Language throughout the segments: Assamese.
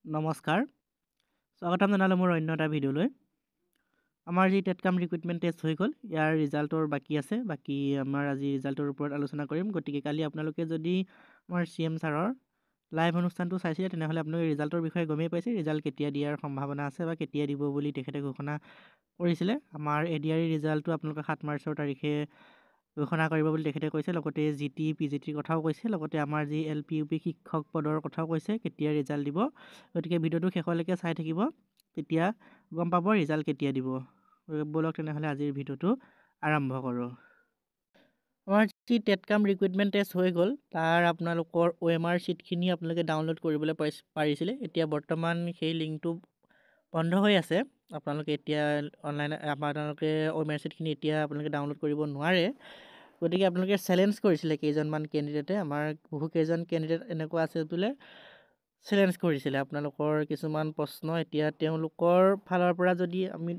নমস্কাৰ স্বাগতম জনালোঁ মোৰ অন্য এটা ভিডিঅ'লৈ আমাৰ যি টেটকাম ৰিক্ৰুইটমেণ্ট টেষ্ট হৈ গ'ল ইয়াৰ ৰিজাল্টৰ বাকী আছে বাকী আমাৰ আজি ৰিজাল্টৰ ওপৰত আলোচনা কৰিম গতিকে কালি আপোনালোকে যদি আমাৰ CM ছাৰৰ লাইভ অনুষ্ঠানটো চাইছিলে তেনেহ'লে আপোনালোকে ৰিজাল্টৰ বিষয়ে গমেই পাইছে ৰিজাল্ট কেতিয়া দিয়াৰ সম্ভাৱনা আছে বা কেতিয়া দিব বুলি তেখেতে ঘোষণা কৰিছিলে আমাৰ ADRE ৰিজাল্টটো আপোনালোকে 7 মাৰ্চৰ তাৰিখে ঘোষণা কৰিব বুলি তেখেতে কৈছে লগতে GT PGTৰ কথাও কৈছে লগতে আমাৰ যি LP UP শিক্ষক পদৰ কথাও কৈছে কেতিয়া ৰিজাল্ট দিব গতিকে ভিডিঅ'টো শেষলৈকে চাই থাকিব তেতিয়া গম পাব ৰিজাল্ট কেতিয়া দিব বলক তেনেহ'লে আজিৰ ভিডিঅ'টো আৰম্ভ কৰোঁ আমাৰ যি টেটকাম ৰিক্ৰুইটমেণ্ট টেষ্ট হৈ গ'ল তাৰ আপোনালোকৰ OMR শ্বীটখিনি আপোনালোকে ডাউনলোড কৰিবলৈ পাৰিছিলে এতিয়া বৰ্তমান সেই লিংকটো বন্ধ হৈ আছে আপোনালোকে এতিয়া অনলাইন আপোনালোকে OMR শ্বীটখিনি এতিয়া আপোনালোকে ডাউনলোড কৰিব নোৱাৰে গতিকে আপোনালোকে চেলেঞ্জ কৰিছিলে কেইজনমান কেণ্ডিডেটে আমাৰ বহুকেইজন কেণ্ডিডেট এনেকুৱা আছে বোলে চেলেঞ্জ কৰিছিলে আপোনালোকৰ কিছুমান প্ৰশ্ন এতিয়া তেওঁলোকৰ ফালৰ পৰা যদি আমি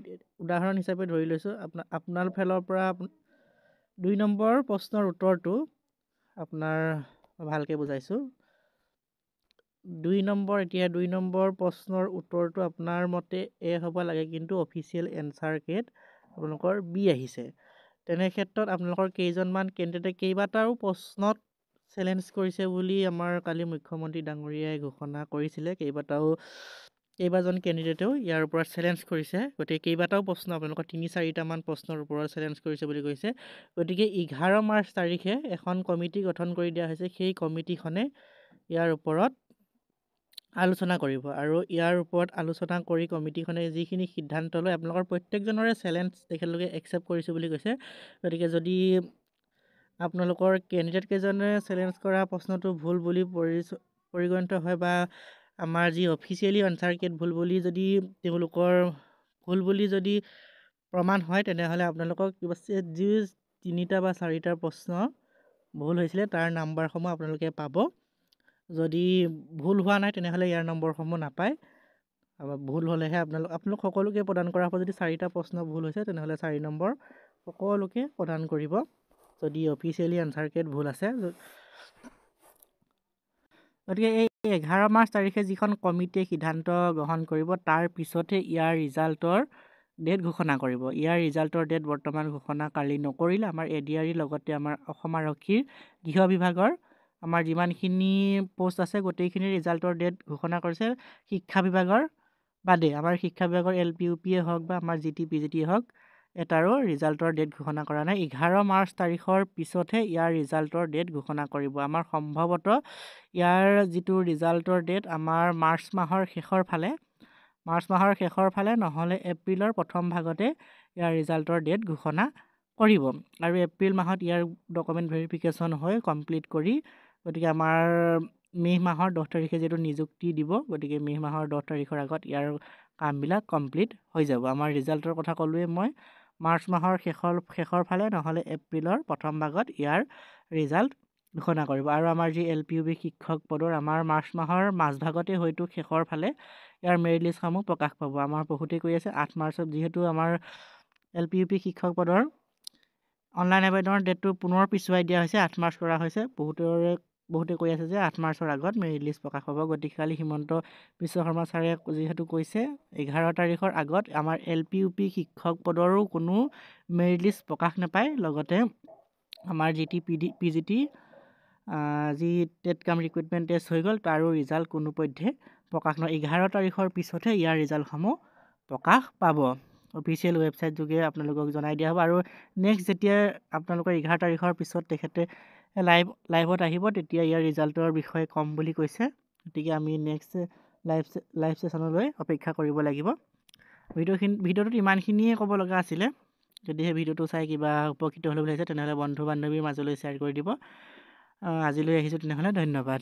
উদাহৰণ হিচাপে ধৰি লৈছোঁ আপোনাৰ ফালৰ পৰা 2 নম্বৰ প্ৰশ্নৰ উত্তৰটো আপোনাৰ ভালকৈ বুজাইছোঁ 2 নম্বৰ প্ৰশ্নৰ উত্তৰটো আপোনাৰ মতে A হ'ব লাগে কিন্তু অফিচিয়েল এনচাৰ কেট আপোনালোকৰ B আহিছে তেনে ক্ষেত্ৰত আপোনালোকৰ কেইজনমান কেণ্ডিডেটে কেইবাটাও প্ৰশ্নত চেলেঞ্জ কৰিছে বুলি আমাৰ কালি মুখ্যমন্ত্ৰী ডাঙৰীয়াই ঘোষণা কৰিছিলে কেইবাজন কেণ্ডিডেটেও ইয়াৰ ওপৰত চেলেঞ্জ কৰিছে গতিকে কেইবাটাও প্ৰশ্ন আপোনালোকৰ 3-4টামান প্ৰশ্নৰ ওপৰত চেলেঞ্জ কৰিছে বুলি কৈছে গতিকে 11 মাৰ্চ তাৰিখে এখন কমিটি গঠন কৰি দিয়া হৈছে সেই কমিটিখনে ইয়াৰ ওপৰত আলোচনা কৰিব আৰু ইয়াৰ ওপৰত আলোচনা কৰি কমিটিখনে যিখিনি সিদ্ধান্ত লয় আপোনালোকৰ প্ৰত্যেকজনৰে চেলেঞ্জ তেখেতলোকে একচেপ্ট কৰিছে বুলি কৈছে গতিকে যদি আপোনালোকৰ কেণ্ডিডেট কেইজনে চেলেঞ্জ কৰা প্ৰশ্নটো ভুল বুলি পৰিগণিত হয় বা আমাৰ যি অফিচিয়েলি আনচাৰ কেট ভুল বুলি যদি তেওঁলোকৰ ভুল বুলি যদি প্ৰমাণ হয় তেনেহ'লে আপোনালোকক যি 3টা বা 4টা প্ৰশ্ন ভুল হৈছিলে তাৰ নাম্বাৰসমূহ আপোনালোকে পাব যদি ভুল হোৱা নাই তেনেহ'লে ইয়াৰ নম্বৰসমূহ নাপায় ভুল হ'লেহে আপোনালোক সকলোকে প্ৰদান কৰা হ'ব যদি 4টা প্ৰশ্ন ভুল হৈছে তেনেহ'লে 4 নম্বৰ সকলোকে প্ৰদান কৰিব যদি অফিচিয়েলি আনচাৰ কেট ভুল আছে গতিকে এই 11 মাৰ্চ তাৰিখে যিখন কমিটিয়ে সিদ্ধান্ত গ্ৰহণ কৰিব তাৰ পিছতে ইয়াৰ ৰিজাল্টৰ ডেট ঘোষণা কৰিব ইয়াৰ ৰিজাল্টৰ ডেট বৰ্তমান ঘোষণা কালি নকৰিলে আমাৰ ADRE লগতে আমাৰ অসম আৰক্ষীৰ গৃহ বিভাগৰ আমাৰ যিমানখিনি পোষ্ট আছে গোটেইখিনি ৰিজাল্টৰ ডেট ঘোষণা কৰিছে শিক্ষা বিভাগৰ বাদে আমাৰ শিক্ষা বিভাগৰ LP UPয়ে হওক বা আমাৰ GT PGTয়ে হওক এটাৰো ৰিজাল্টৰ ডেট ঘোষণা কৰা নাই 11 মাৰ্চ তাৰিখৰ পিছতহে ইয়াৰ ৰিজাল্টৰ ডেট ঘোষণা কৰিব আমাৰ সম্ভৱতঃ ইয়াৰ যিটো ৰিজাল্টৰ ডেট আমাৰ মাৰ্চ মাহৰ শেষৰ ফালে নহ'লে এপ্ৰিলৰ প্ৰথম ভাগতে ইয়াৰ ৰিজাল্টৰ ডেট ঘোষণা কৰিব আৰু এপ্ৰিল মাহত ইয়াৰ ডকুমেণ্ট ভেৰিফিকেশ্যন হৈ কমপ্লিট কৰি গতিকে আমাৰ মে' মাহৰ 10 তাৰিখে যিহেতু নিযুক্তি দিব গতিকে মে' মাহৰ 10 তাৰিখৰ আগত ইয়াৰ কামবিলাক কমপ্লিট হৈ যাব আমাৰ ৰিজাল্টৰ কথা ক'লোৱে মই মাৰ্চ মাহৰ শেষৰ ফালে নহ'লে এপ্ৰিলৰ প্ৰথম ভাগত ইয়াৰ ৰিজাল্ট ঘোষণা কৰিব আৰু আমাৰ যি LP UP শিক্ষক পদৰ আমাৰ মাৰ্চ মাহৰ মাজভাগতে হয়তো শেষৰ ফালে ইয়াৰ মেৰিট লিষ্টসমূহ প্ৰকাশ পাব আমাৰ বহুতেই কৈ আছে 8 মাৰ্চত যিহেতু আমাৰ LP UP শিক্ষক পদৰ অনলাইন আবেদনৰ ডেটটো পুনৰ পিছুৱাই দিয়া হৈছে 8 মাৰ্চ কৰা হৈছে বহুতে কৈ আছে যে 8 মাৰ্চৰ আগত মেৰিট লিষ্ট প্ৰকাশ পাব গতিকে কালি হিমন্ত বিশ্ব শৰ্মা ছাৰে যিহেতু কৈছে 11 তাৰিখৰ আগত আমাৰ LP UP শিক্ষক পদৰো কোনো মেৰিট লিষ্ট প্ৰকাশ নাপায় লগতে আমাৰ GT PGT যি টেটকাম ৰিক্ৰুইটমেণ্ট টেষ্ট হৈ গ'ল তাৰো ৰিজাল্ট কোনোপধ্যে প্ৰকাশ নহয় 11 তাৰিখৰ পিছতহে ইয়াৰ ৰিজাল্টসমূহ প্ৰকাশ পাব অফিচিয়েল ৱেবছাইট যোগে আপোনালোকক জনাই দিয়া হ'ব আৰু নেক্সট যেতিয়া আপোনালোকৰ 11 তাৰিখৰ পিছত তেখেতে লাইভত আহিব তেতিয়া ইয়াৰ ৰিজাল্টৰ বিষয়ে কম বুলি কৈছে গতিকে আমি নেক্সট লাইভ ছেশ্যনলৈ অপেক্ষা কৰিব লাগিব ভিডিঅ'টোত ইমানখিনিয়ে ক'ব লগা আছিলে যদিহে ভিডিঅ'টো চাই কিবা উপকৃত হ'লে বুলি ভাবিছে তেনেহ'লে বন্ধু বান্ধৱীৰ মাজলৈ শ্বেয়াৰ কৰি দিব আজিলৈ আহিছোঁ তেনেহ'লে ধন্যবাদ